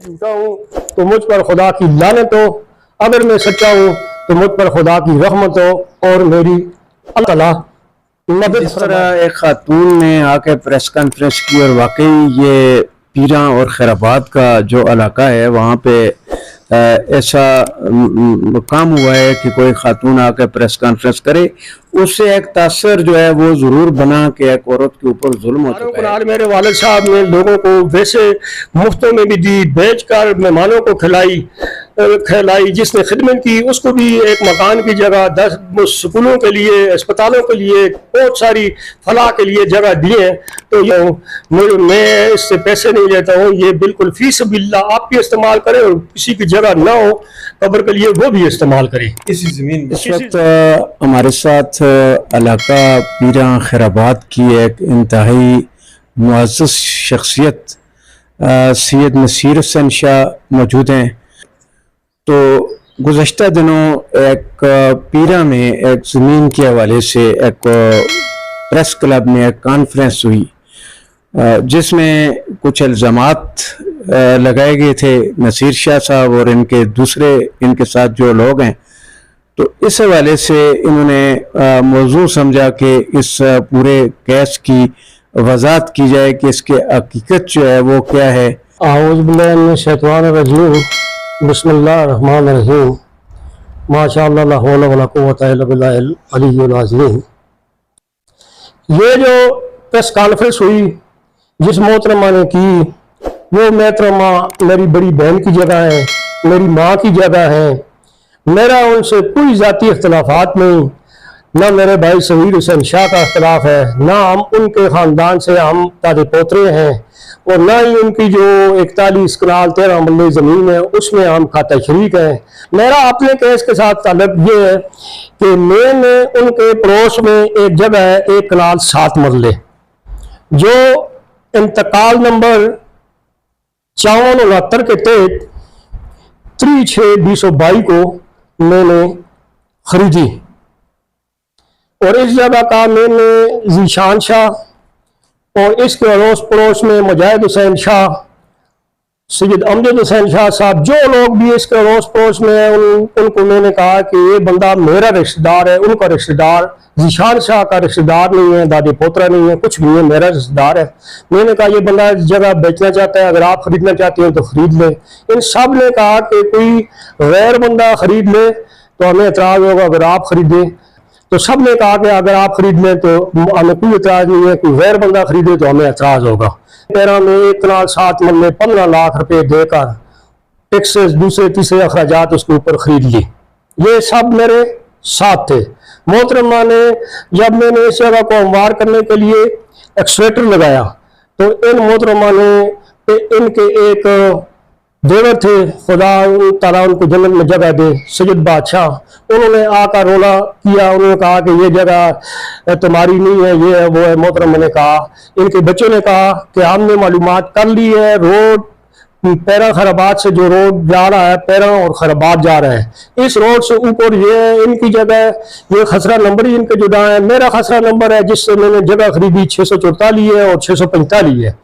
झूठा हूँ तो मुझ पर खुदा की लानत हो, अगर मैं सच्चा हूँ तो मुझ पर खुदा की रहमत हो और मेरी अल्लाह ताला मदद। जिस तरह एक खातून ने आके प्रेस कॉन्फ्रेंस की और वाकई ये पीरा और खैराबाद का जो इलाका है वहाँ पे ऐसा काम हुआ है कि कोई खातून आके प्रेस कॉन्फ्रेंस करे, उससे एक तासर जो है वो जरूर बना कि एक औरत के ऊपर जुल्म हो चुका है। मेरे वालिद साहब ने लोगों को वैसे मुफ्तों में भी दी, बेचकर मेहमानों को खिलाई, जिसने खिदमत की उसको भी एक मकान की जगह, 10 स्कूलों के लिए, अस्पतालों के लिए, बहुत सारी फलाह के लिए जगह दिए। तो ये मैं इससे पैसे नहीं लेता हूँ, ये बिल्कुल फी सबिल्लाह आप भी इस्तेमाल करें और किसी की जगह ना हो कब्र के लिए वो भी इस्तेमाल करें इसी जमीन। इस वक्त हमारे साथ इलाका पीरा खैराबाद की एक इंतहाई मुअज़्ज़ज़ शख्सियत सैयद नसीर हुसैन शाह मौजूद हैं। तो गुज़श्ता दिनों एक पीरा में एक ज़मीन के हवाले से एक प्रेस क्लब में एक कॉन्फ्रेंस हुई जिसमें कुछ इल्ज़ामात लगाए गए थे नसीर शाह साहब और इनके साथ जो लोग हैं। तो इस हवाले से इन्होंने मौजू समझा कि इस पूरे केस की वजाहत की जाए कि इसकी हकीकत जो है वो क्या है। आऊज़ बिल्लाहि मिनश शैतानिर रजीम, बिस्मिल्लाहिर्रहमानिर्रहीम, माशाअल्लाह ला हौला वला कुव्वता इल्ला बिल्लाहिल अलिय्युल अज़ीम। ये जो प्रेस कॉन्फ्रेंस हुई जिस मोहतरमा ने की, वो मोहतरमा मेरी बड़ी बहन की जगह है, मेरी माँ की जगह है। मेरा उनसे कोई ज़ाती इख्तलाफात नहीं, ना मेरे भाई समीर हुसैन शाह का इख्तलाफ है, ना हम उनके ख़ानदान से हम दादे पोतरे हैं, और ना ही उनकी जो 41 कनाल 13 मरले ज़मीन है उसमें हम खाता शरीक हैं। मेरा अपने केस के साथ ताल्लुक ये है कि मैंने उनके पड़ोस में एक जगह है 1 कनाल 7 मरले, जो इंतकाल नंबर 5469 के तहत 3/6/2022 को मैंने खरीदी। और इस जगह का मैंने ज़ीशान शाह और इसके अड़ोस पड़ोस में मुजाहिद हुसैन शाह, सैयद अमजद हुसैन शाह साहब, जो लोग भी इसके अड़ोस पड़ोस में हैं, उनको मैंने कहा कि ये बंदा मेरा रिश्तेदार है, उनका रिश्तेदार, ज़ीशान शाह का रिश्तेदार नहीं है, दादी पोतरा नहीं है, कुछ भी है, मेरा रिश्तेदार है। मैंने कहा ये बंदा जगह बेचना चाहता है, अगर आप खरीदना चाहते हो तो खरीद ले। इन सब ने कहा कि कोई गैर बंदा खरीद ले तो हमें एतराज़ होगा, अगर आप खरीदें तो सब ने कहा कि अगर आप खरीद लें तो हमें कोई एतराज़ नहीं है, कोई गैर बंदा खरीदे तो हमें एतराज़ होगा। 13 में 1 कनाल 7 मरले 15 लाख रुपए देकर टैक्सेस दूसरे तीसरे अखराजात उसके ऊपर खरीद ली। ये सब मेरे साथ थे। मोहतरमा ने जब मैंने इस जगह को हमवार करने के लिए एक्सवेटर लगाया तो इन मोहतरमा ने इनके एक देवर थे, खुदा ताला उनको जन्नत में जगह दे, सैयद बादशाह, उन्होंने आकर रोला किया। उन्होंने कहा कि ये जगह तुम्हारी नहीं है, ये है वो है। मोहतरमा ने कहा, इनके बच्चों ने कहा कि हमने मालूमात कर ली है, रोड पैरा खैराबाद से जो रोड जा रहा है, पैरा और खैराबाद जा रहा है, इस रोड से ऊपर ये है इनकी जगह, ये खसरा नंबर ही इनके जुदा है। मेरा खसरा नंबर है जिससे मैंने जगह खरीदी 644 है और 645 है,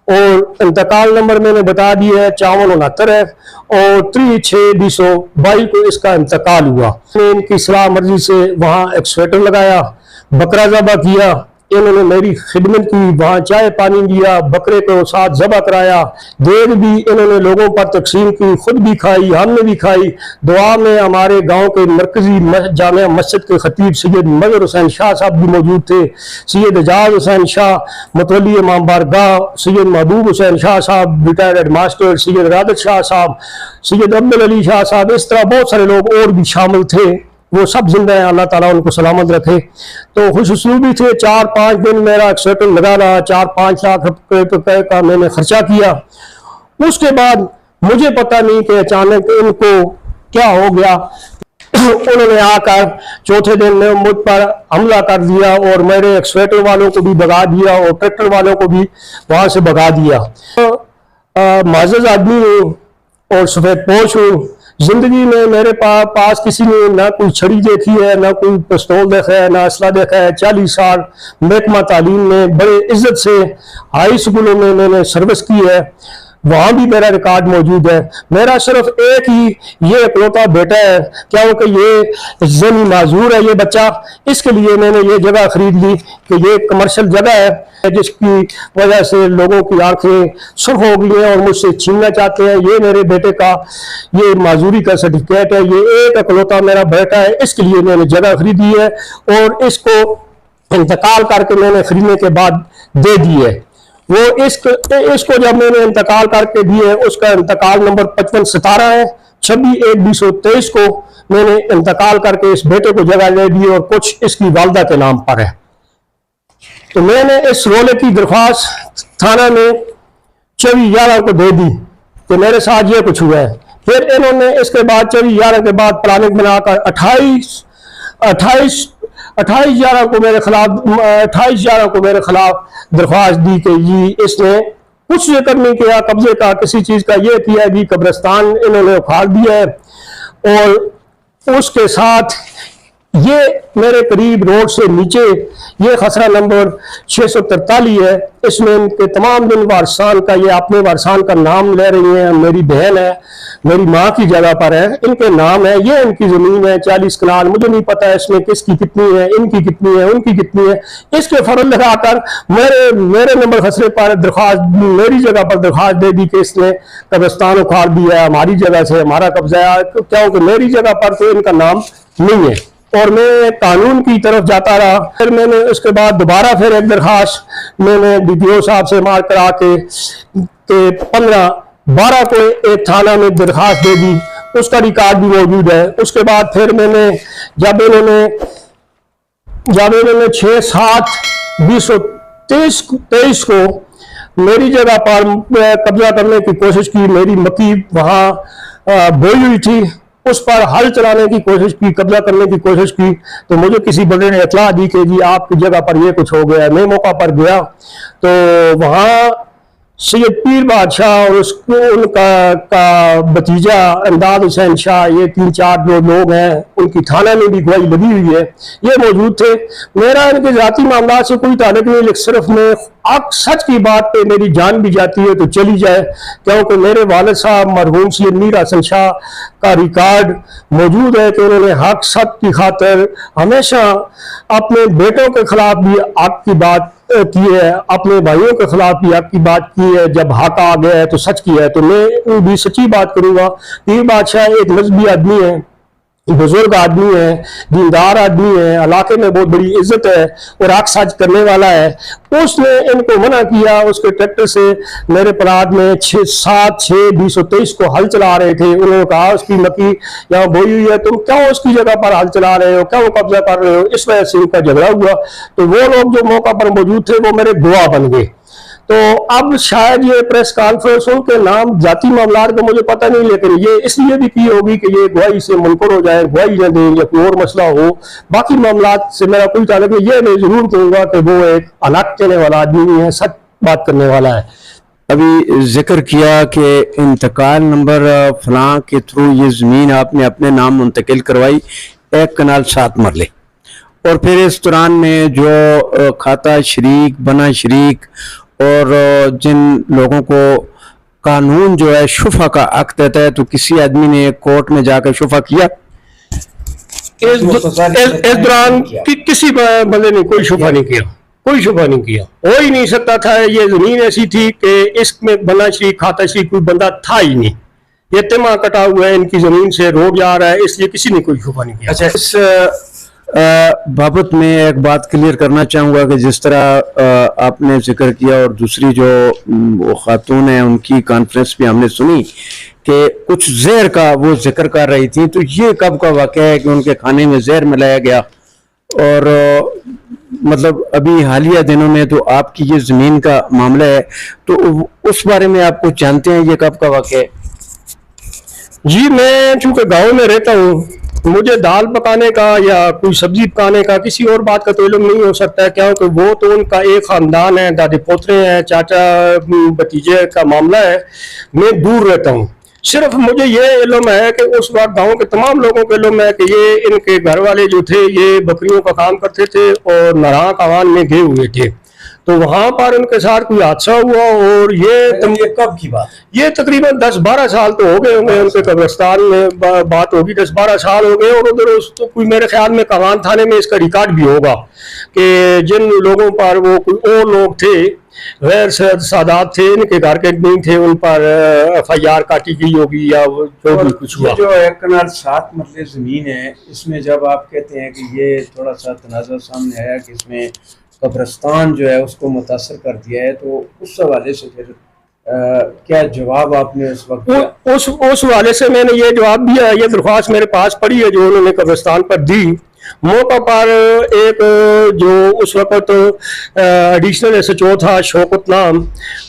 और इंतकाल नंबर मैंने बता दिया है 5469 है, और 3/6/2022 को इसका इंतकाल हुआ। मैंने इनकी सलाह मर्जी से वहाँ एक्सवेटर लगाया, बकरा ज़बा किया, इन्होंने मेरी खिदमत की, वहाँ चाय पानी दिया, बकरे को साथ ज़बा कराया, देग भी इन्होंने लोगों पर तकसीम की, खुद भी खाई, हमने भी खाई। दुआ में हमारे गांव के मरकजी जामिया मस्जिद के खतीब सैयद मजहर हुसैन शाह साहब भी मौजूद थे, सैयद एजाज हुसैन शाह मुतवल्ली इमाम बारगाह, सैयद महबूब हुसैन शाह साहब रिटायर्ड हेडमास्टर, सैयद रादत शाह साहब, सैयद अब्दुल अली शाह साहब, इस तरह बहुत सारे लोग और भी शामिल थे। वो सब जिंदा है, अल्लाह ताला उनको सलामत रखे। तो खुशउस्लूबी थे। 4-5 दिन मेरा एक्सवेटर लगा रहा, 4-5 लाख रुपए का मैंने खर्चा किया। उसके बाद मुझे पता नहीं कि अचानक इनको क्या हो गया, उन्होंने आकर चौथे दिन में मुझ पर हमला कर दिया और मेरे एक्सवेटर वालों को भी भगा दिया और ट्रैक्टर वालों को भी वहां से भगा दिया। मुअज़्ज़ज़ आदमी हूँ और सफेद पोश हूँ। जिंदगी में मेरे पास किसी ने ना कोई छड़ी देखी है, ना कोई पिस्तौल देखा है, ना असला देखा है। 40 साल महकमा तालीम में बड़े इज्जत से हाई स्कूलों में मैंने सर्विस की है। वहां भी मेरा रिकॉर्ड मौजूद है। मेरा सिर्फ एक ही ये इकलौता बेटा है, क्योंकि ये ज़नी माजूर है ये बच्चा, इसके लिए मैंने ये जगह खरीद ली कि ये कमर्शियल जगह है जिसकी वजह से लोगों की आंखें सुर्ख हो गई हैं और मुझसे छीनना चाहते हैं। ये मेरे बेटे का ये माजूरी का सर्टिफिकेट है, ये एक इकलौता मेरा बेटा है, इसके लिए मैंने जगह खरीदी है और इसको इंतकाल करके मैंने खरीदने के बाद दे दी है। वो इसको जब मैंने इंतकाल करके दिए, उसका इंतकाल नंबर 5517 है। 26/1/2023 को मैंने इंतकाल करके इस बेटे को जगह दे दी और कुछ इसकी वालदा के नाम पर है। तो मैंने इस रोले की दरख्वास्त थाना में 24/11 को दे दी कि मेरे साथ ये कुछ हुआ है। फिर इन्होंने इसके बाद 24/11 के बाद प्लानिंग बनाकर 28/11 को मेरे खिलाफ दरख्वास्त दी कि जी इसने कुछ जिक्र नहीं किया कब्जे का, किसी चीज का, ये किया जी कब्रिस्तान इन्होंने उखाड़ दिया है। और उसके साथ ये मेरे करीब रोड से नीचे ये खसरा नंबर 643 है, इसमें इनके तमाम दिन वारसान का, ये अपने वारसान का नाम ले रही हैं। मेरी बहन है, मेरी माँ की जगह पर है, इनके नाम है, ये इनकी जमीन है 40 कनाल। मुझे नहीं पता इसमें किसकी कितनी है, इनकी कितनी है, उनकी कितनी है। इसके फर्ज लगाकर मेरे नंबर खसरे पर मेरी जगह पर दरख्वास्त दे दी कि इसने कब्रिस्तान उखाड़ दिया है, हमारी जगह से हमारा कब्जा है, क्योंकि मेरी जगह पर तो इनका नाम नहीं है। और मैं कानून की तरफ जाता रहा। फिर मैंने उसके बाद दोबारा फिर एक दरखास्त मैंने DPO साहब से मार करा के 15/12 को एक थाना में दरखास्त दे दी, उसका रिकॉर्ड भी मौजूद है। उसके बाद फिर मैंने जब इन्होंने 6/7/2023 को मेरी जगह पर कब्जा करने की कोशिश की, मेरी मक्की वहां बोई हुई थी, उस पर हल चलाने की कोशिश की, कब्जा करने की कोशिश की, तो मुझे किसी बंदे ने इतला दी कि जी आपकी जगह पर ये कुछ हो गया। मैं मौका पर गया तो वहां सैयद पीर बादशाह और उसको उनका भतीजा इमदाद हुसैन शाह, ये 3-4 जो लोग हैं, उनकी थाना में भी गवाही लगी हुई है, ये मौजूद थे। मेरा इनके जाती मामला से कोई ताल्लुक नहीं, लेकिन सिर्फ मैं सच की बात पे मेरी जान भी जाती है तो चली जाए, क्योंकि मेरे वालिद साहब मरहूम सैयद मीर हसन शाह का रिकॉर्ड मौजूद है कि उन्होंने हक सच की खातिर हमेशा अपने बेटों के खिलाफ भी हक की बात की है, अपने भाइयों के खिलाफ भी हक की बात की है। जब हक आ गया है तो सच किया है, तो मैं भी सच्ची बात करूंगा। पीर बादशाह एक मजहबी आदमी है, बुजुर्ग आदमी है, दीनदार आदमी है, इलाके में बहुत बड़ी इज्जत है और हक सच करने वाला है। उसने इनको मना किया, उसके ट्रैक्टर से मेरे प्लाट में 7/6/2023 को हल चला रहे थे। उन्होंने कहा उसकी मक्की यहाँ बोई हुई है, तुम क्यों उसकी जगह पर हल चला रहे हो, क्यों कब्जा कर रहे हो। इस वजह से उनका झगड़ा हुआ। तो वो लोग जो मौका पर मौजूद थे वो मेरे गवाह बन गए। तो अब शायद ये प्रेस कॉन्फ्रेंस के नाम जाती मामला का मुझे पता नहीं, लेकिन ये इसलिए भी की होगी कि ये गवाही से मुनकर हो जाए, गवाही न दें या कोई और मसला हो। बाकी मामला से मेरा कोई ताल्लुक नहीं। ये मैं जरूर कहूंगा कि वो एक अलग कहने वाला आदमी नहीं है, सच बात करने वाला है। अभी जिक्र किया कि इंतकाल नंबर फलां के थ्रू ये ज़मीन आपने अपने नाम मुंतकिल करवाई, 1 कनाल 7 मरले, और फिर इस दौरान में जो खाता शरीक, बना शरीक और जिन लोगों को कानून जो है शुफा का हक देता है, तो किसी आदमी ने कोर्ट में जाकर शुफा किया इस दौरान किसी बंदे ने कोई शुफा नहीं किया, कोई शुफा नहीं किया। हो ही नहीं सकता था। ये जमीन ऐसी थी कि इसमें बना शरीक, खाता शरीक कोई बंदा था ही नहीं। ये तिमा कटा हुआ है, इनकी जमीन से रोड जा रहा है, इसलिए किसी ने कोई शुफा नहीं किया। अच्छा, इस बाबत में एक बात क्लियर करना चाहूँगा कि जिस तरह आपने जिक्र किया और दूसरी जो वो खातून है उनकी कॉन्फ्रेंस भी हमने सुनी कि कुछ जहर का वो जिक्र कर रही थी, तो ये कब का वाक़या है कि उनके खाने में जहर मिलाया गया? और मतलब अभी हालिया दिनों में तो आपकी ये ज़मीन का मामला है, तो उस बारे में आप कुछ जानते हैं, ये कब का वाक़या है? जी, मैं चूंकि गाँव में रहता हूँ, मुझे दाल पकाने का या कोई सब्जी पकाने का किसी और बात का तो इल्म नहीं हो सकता है, क्योंकि वो तो उनका एक खानदान है, दादी पोतरे हैं, चाचा भतीजे का मामला है। मैं दूर रहता हूँ। सिर्फ मुझे ये इल्म है कि उस वक्त गांव के तमाम लोगों को इल्म है कि ये इनके घर वाले जो थे ये बकरियों का काम करते थे और नरां कावान में गए हुए थे। तो वहां पर उनके साथ कोई हादसा हुआ और ये कब की बात? ये तकरीबन 10-12 साल तो हो गए होंगे उनके कब्रिस्तान में बात होगी, 10-12 साल हो गए। और उधर तो कोई मेरे ख्याल में कवान थाने में इसका रिकॉर्ड भी होगा कि जिन लोगों पर वो कोई और लोग थे गैर सादात थे, इनके घर के नहीं थे, उन पर FIR काटी गई होगी या जो भी कुछ हुआ। जो 1 कनाल 7 मरले जमीन है, इसमें जब आप कहते हैं कि ये थोड़ा सा तनाज़ा सामने आया कि इसमें कब्रिस्तान जो है उसको मुतासर कर दिया है, तो उस हवाले से फिर क्या जवाब आपने उस वक्त दिया? उस हवाले से मैंने ये जवाब दिया, ये दरख्वास्त मेरे पास पड़ी है जो उन्होंने कब्रिस्तान पर दी। मौका पर एक जो उस वक्त एडिशनल SHO था शौकत नाम,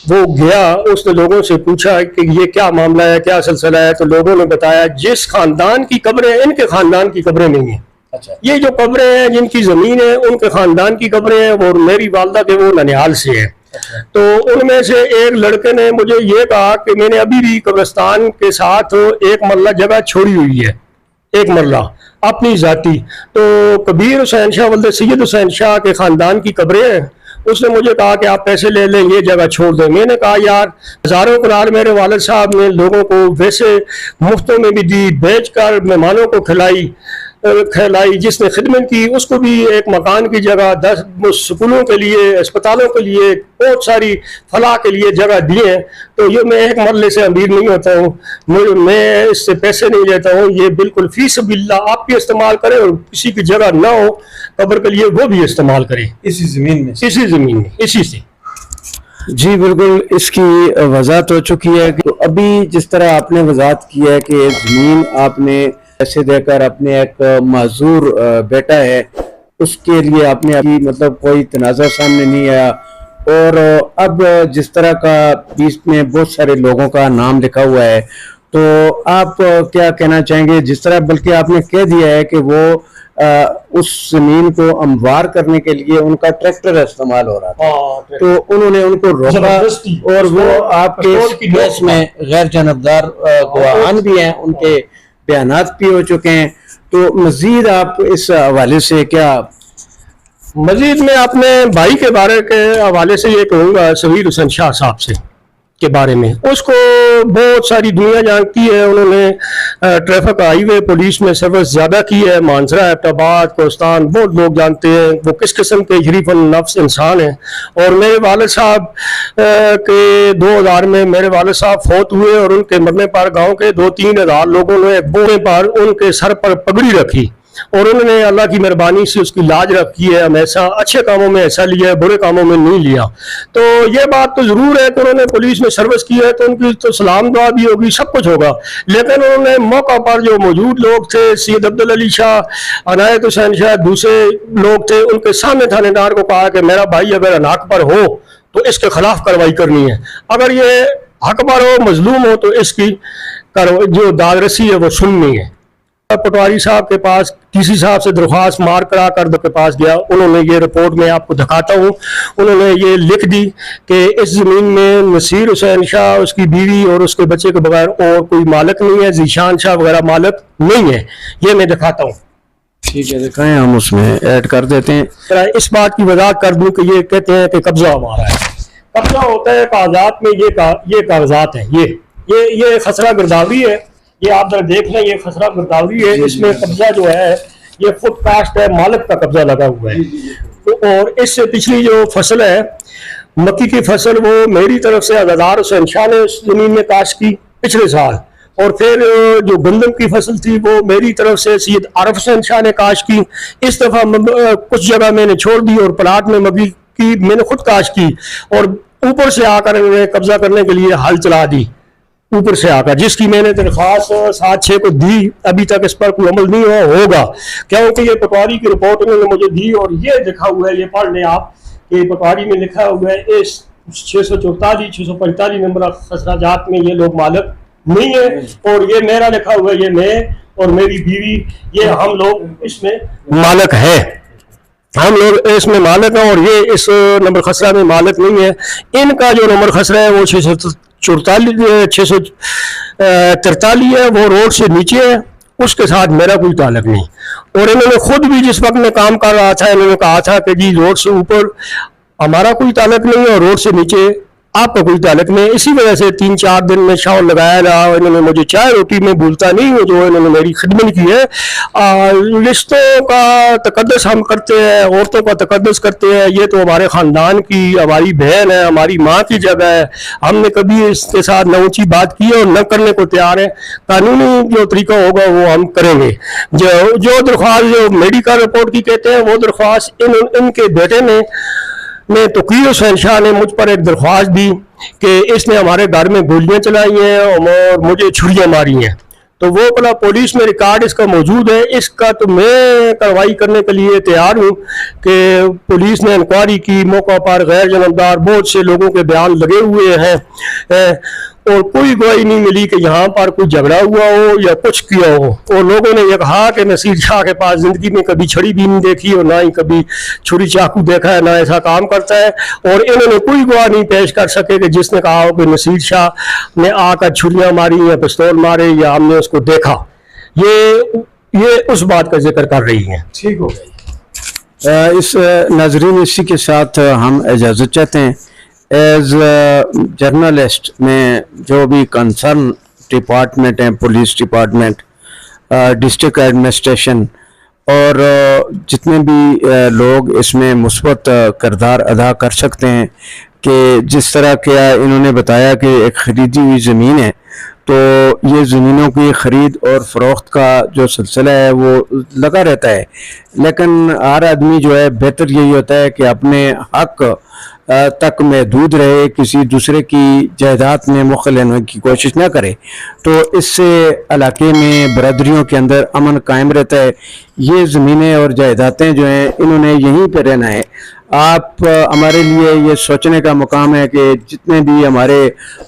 वो गया, उसने लोगों से पूछा कि ये क्या मामला है, क्या सिलसिला है। तो लोगों ने बताया जिस खानदान की कब्रें, इनके खानदान की कब्रें नहीं है। अच्छा, ये जो कब्रें हैं जिनकी जमीन है उनके खानदान की कब्रें हैं, और मेरी वालदा के वो ननिहाल से है। अच्छा। तो उनमें से एक लड़के ने मुझे ये कहा कि मैंने अभी भी कब्रिस्तान के साथ एक मरला जगह छोड़ी हुई है, एक मरला अपनी जाती। तो कबीर हुसैन शाह वल्द सैयद हुसैन शाह के खानदान की कब्रें हैं। उसने मुझे कहा कि आप पैसे ले लें, ये जगह छोड़ दें। मैंने कहा यार, हजारों कनाल मेरे वालिद साहब ने लोगों को वैसे मुफ्तों में भी दी, बेचकर मेहमानों को खिलाई, जिसने खिदमत की उसको भी एक मकान की जगह, 10 स्कूलों के लिए, अस्पतालों के लिए, बहुत सारी फलाह के लिए जगह दिए हैं। तो ये मैं एक मरले से अमीर नहीं होता हूँ, मैं इससे पैसे नहीं लेता हूँ। ये बिल्कुल फी सबिल्लाह आप भी इस्तेमाल करें और किसी की जगह ना हो कब्र के लिए वो भी इस्तेमाल करें इसी ज़मीन में, इसी से। जी बिल्कुल, इसकी वजाहत हो चुकी है कि अभी जिस तरह आपने वजाहत की है कि ज़मीन आपने पैसे देकर अपने एक माजूर बेटा है उसके लिए आपने अभी मतलब कोई तनाज़ा सामने नहीं आया, और अब जिस तरह का बीच में बहुत सारे लोगों का नाम लिखा हुआ है, तो आप क्या कहना चाहेंगे? जिस तरह बल्कि आपने कह दिया है कि वो उस जमीन को हमवार करने के लिए उनका ट्रैक्टर इस्तेमाल हो रहा था, तो उन्होंने उनको रोका और वो आपके केस में गैर जानबदार गवाहान भी हैं, उनके बयानात भी हो चुके हैं। तो मजीद आप इस हवाले से क्या? मजीद मैं अपने भाई के बारे के हवाले से ये कहूँगा, सबीर हुसैन शाह साहब से के बारे में। उसको बहुत सारी दुनिया जानती है। उन्होंने ट्रैफिक हाईवे पुलिस में सर्विस ज़्यादा की है, मानसरा, एबटाबाद, कोस्तान, बहुत लोग जानते हैं वो किस किस्म के शरीफ नफ्स इंसान हैं। और मेरे वालिद साहब के 2000 में मेरे वालिद साहब फौत हुए और उनके मरने पर गांव के 2-3 हज़ार लोगों ने बोने पर उनके सर पर पगड़ी रखी और उन्होंने अल्लाह की मेहरबानी से उसकी लाज रखी है। हमेशा अच्छे कामों में ऐसा लिया है, बुरे कामों में नहीं लिया। तो ये बात तो ज़रूर है कि उन्होंने पुलिस में सर्विस की है तो उनकी तो सलाम दुआ भी होगी, सब कुछ होगा। लेकिन उन्होंने मौका पर जो मौजूद लोग थे, सैयद अब्दुल अली शाह, अनायत हुसैन शाह, दूसरे लोग थे, उनके सामने थानेदार को कहा कि मेरा भाई अगर अनाक पर हो तो इसके खिलाफ कार्रवाई करनी है, अगर ये हक पर हो, मजलूम हो तो इसकी जो दादरसी है वो सुननी है। पटवारी साहब के पास किसी साहब से दरख्वास्त मार करा कर के पास गया, उन्होंने ये रिपोर्ट में आपको दिखाता हूँ, उन्होंने ये लिख दी कि इस ज़मीन में नसीर हुसैन शाह, उसकी बीवी और उसके बच्चे के बगैर और कोई मालिक नहीं है, जीशान शाह वगैरह मालिक नहीं है। ये मैं दिखाता हूँ। ठीक है, दिखाएं, हम उसमें ऐड कर देते हैं। इस बात की वजाहत कर दूं कि ये कहते हैं कि कब्जा हमारा है। कब्जा होता है कागजात में, ये कागजात है, ये खसरा गिरदावरी है, ये आप जरा देख लें, ये खसरा गिरदावरी है। इसमें कब्जा जो है ये फुट कास्ट है, मालिक का कब्जा लगा हुआ है। तो और इससे पिछली जो फसल है मक्की की फसल, वो मेरी तरफ से अज़ादार हुसैन शाह ने उस जमीन में काश्त की पिछले साल, और फिर जो गंदम की फसल थी वो मेरी तरफ से सैयद आरिफ हुसैन शाह ने काश्त की। इस दफ़ा कुछ जगह मैंने छोड़ दी और प्लाट में मक्की की मैंने खुद काश्त की और ऊपर से आकर कब्जा करने के लिए हल चला दी ऊपर से आकर, जिसकी मैंने दरख्वास्त 7-6 को दी। अभी तक इस पर कोई अमल नहीं होगा क्योंकि ये पटवारी की रिपोर्ट उन्होंने मुझे दी और ये लिखा हुआ है, ये पढ़ लें आप, ये पटवारी में लिखा हुआ है इस 644-645 नंबर खसराजात में ये लोग मालिक नहीं है। और ये मेरा लिखा हुआ है, ये मैं और मेरी बीवी, ये हम लोग इसमें मालिक है, हम लोग इसमें मालिक हैं और ये इस नंबर खसरा में मालिक नहीं है। इनका जो नंबर खसरा है वो 643 है, वो रोड से नीचे है, उसके साथ मेरा कोई ताल्लुक नहीं। और इन्होंने खुद भी जिस वक्त मैं काम कर रहा था इन्होंने कहा था कि जी रोड से ऊपर हमारा कोई ताल्लुक नहीं है और रोड से नीचे आपका कोई ताल्लुक नहीं। इसी वजह से 3-4 दिन में शौर लगाया रहा। इन्होंने मुझे चाय रोटी में भूलता नहीं हूँ जो इन्होंने मेरी खिदमत की है। रिश्तों का तकद्दुस हम करते हैं, औरतों का तकद्दुस करते हैं, ये तो हमारे ख़ानदान की, हमारी बहन है, हमारी माँ की जगह है। हमने कभी इसके साथ न ऊँची बात की है और न करने को तैयार है। कानूनी जो तरीका होगा वो हम करेंगे। जो दरख्वास्त जो मेडिकल रिपोर्ट की कहते हैं वो दरख्वास्त इनके बेटे ने तौकीर हुसैन शाह ने मुझ पर एक दरख्वास्त दी कि इसने हमारे घर में गोलियां चलाई हैं और मुझे छुरियां मारी हैं। तो वो भला पुलिस में रिकॉर्ड इसका मौजूद है। इसका तो मैं कार्रवाई करने के लिए तैयार हूँ कि पुलिस ने इंक्वायरी की, मौका पर गैर जानबदार बहुत से लोगों के बयान लगे हुए हैं और कोई गवाही नहीं मिली कि यहाँ पर कोई झगड़ा हुआ हो या कुछ किया हो। और लोगों ने यह कहा कि नसीर शाह के पास ज़िंदगी में कभी छड़ी भी नहीं देखी और ना ही कभी छुरी चाकू देखा है, ना ऐसा काम करता है। और इन्होंने कोई गवाह नहीं पेश कर सके कि जिसने कहा हो कि नसीर शाह ने आकर छुरियाँ मारी या पिस्तौल मारे या हमने उसको देखा। ये उस बात का जिक्र कर रही हैं। ठीक हो गई। इस नाजरीन इसी के साथ हम इजाज़त चाहते हैं। एज जर्नलिस्ट में जो भी कंसर्न डिपार्टमेंट हैं, पुलिस डिपार्टमेंट, डिस्ट्रिक्ट एडमिनिस्ट्रेशन और जितने भी लोग इसमें मुस्बत किरदार अदा कर सकते हैं कि जिस तरह के इन्होंने बताया कि एक ख़रीदी हुई ज़मीन है, तो ये ज़मीनों की ख़रीद और फ़रोख्त का जो सिलसिला है वो लगा रहता है। लेकिन हर आदमी जो है बेहतर यही होता है कि अपने हक़ तक महदूद रहे, किसी दूसरे की जायदाद में मुख्तल होने की कोशिश ना करे। तो इससे इलाके में बरादरियों के अंदर अमन कायम रहता है। ये ज़मीनें और जायदादें जो हैं इन्होंने यहीं पर रहना है। आप हमारे लिए ये सोचने का मुकाम है कि जितने भी हमारे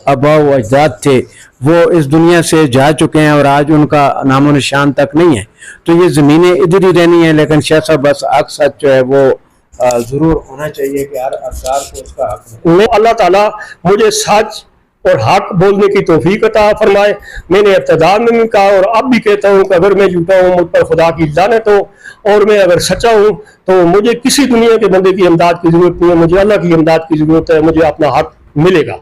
आबा व अजदाद थे वो इस दुनिया से जा चुके हैं और आज उनका नामो निशान तक नहीं है। तो ये ज़मीनें इधर ही रहनी है। लेकिन शाह साहब बस हक़ सच जो है वो ज़रूर होना चाहिए कि हर अफसार को उसका हक़ है। अल्लाह ताला मुझे सच और हक बोलने की तौफीक अता फरमाए। मैंने इब्तिदा में भी कहा और अब भी कहता हूँ कि अगर मैं झूठा हूँ मुझ पर खुदा की लानत हो, और मैं अगर सच्चा हूँ तो मुझे किसी दुनिया के बंदे की इमदाद की ज़रूरत नहीं है, मुझे अल्लाह की इमदाद की ज़रूरत है। मुझे अपना हक मिलेगा।